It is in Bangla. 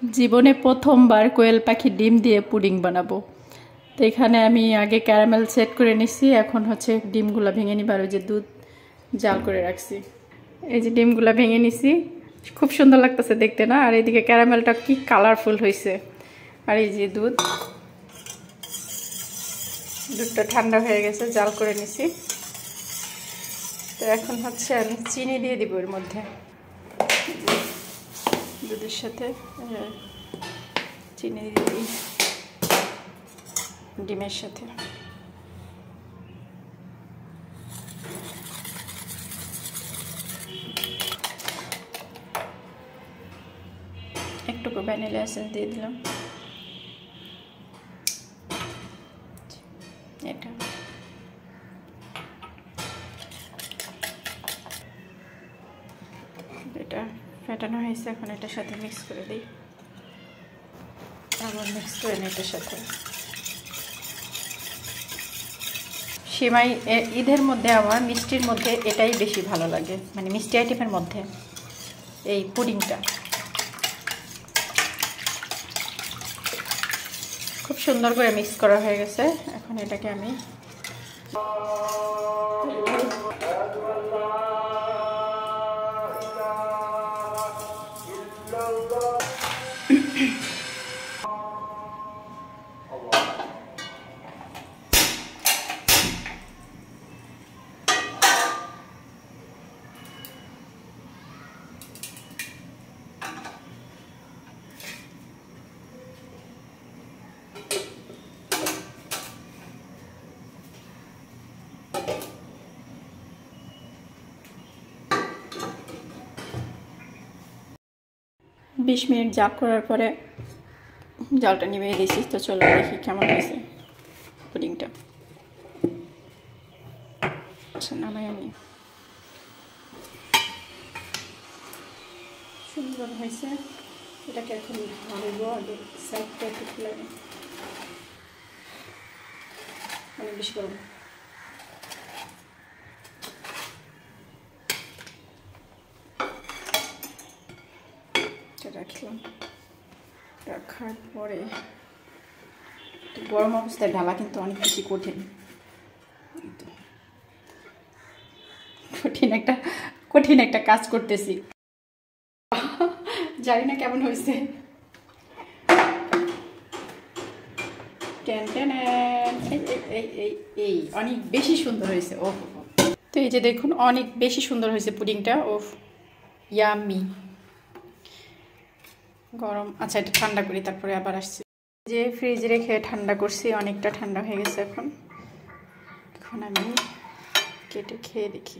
জীবনে প্রথমবার কোয়েল পাখির ডিম দিয়ে পুডিং বানাবো। তো এখানে আমি আগে ক্যারামেল সেট করে নিছি, এখন হচ্ছে ডিমগুলো ভেঙে নিব, আর ওই যে দুধ জাল করে রাখছি। এই যে ডিমগুলো ভেঙে নিছি, খুব সুন্দর লাগতেছে দেখতে না? আর এইদিকে ক্যারামেলটা কি কালারফুল হয়েছে। আর এই যে দুধটা ঠান্ডা হয়ে গেছে, জাল করে নিছি। তো এখন হচ্ছে আমি চিনি দিয়ে দিব এর মধ্যে, দুধের সাথে চিনি দিয়ে দিই ডিমের সাথে। একটু ভ্যানিলা এসেন্স দিয়ে দিলাম। এটা ফেটানো হয়েছে, এখন এটার সাথে মিক্স করে দিই। আবার মিক্স করে নিই এটার সাথে। সেমাই ঈদের মধ্যে আমার মিষ্টির মধ্যে এটাই বেশি ভালো লাগে, মানে মিষ্টি আইটেমের মধ্যে এই পুডিংটা। খুব সুন্দর করে মিক্স করা হয়ে গেছে। এখন এটাকে আমি বিশ মিনিট জাল করার পরে জালটা নিভিয়ে দিয়েছি। তো চলো দেখি কেমন হয়েছে পুডিংটা। আচ্ছা, নামাই আমি। সুন্দর হয়েছে। এটাকে এখন ভালো আগে সাইডটা একটু খুলে নিই, অনেক বেশি গরম। রাখলাম, রাখার পরে গরম অবস্থায় ঢালা কিন্তু অনেক বেশি কঠিন। কঠিন একটা কাজ করতেছি, জানি না কেমন হয়েছে। এই অনেক বেশি সুন্দর হয়েছে। ও তো এই যে দেখুন, অনেক বেশি সুন্দর হয়েছে পুডিংটা। ও ইয়াম্মি। গরম, আচ্ছা এটা ঠান্ডা করি, তারপরে আবার আসছি। যে ফ্রিজে রেখে ঠান্ডা করছি, অনেকটা ঠান্ডা হয়ে গেছে। এখন আমি কেটে খেয়ে দেখি।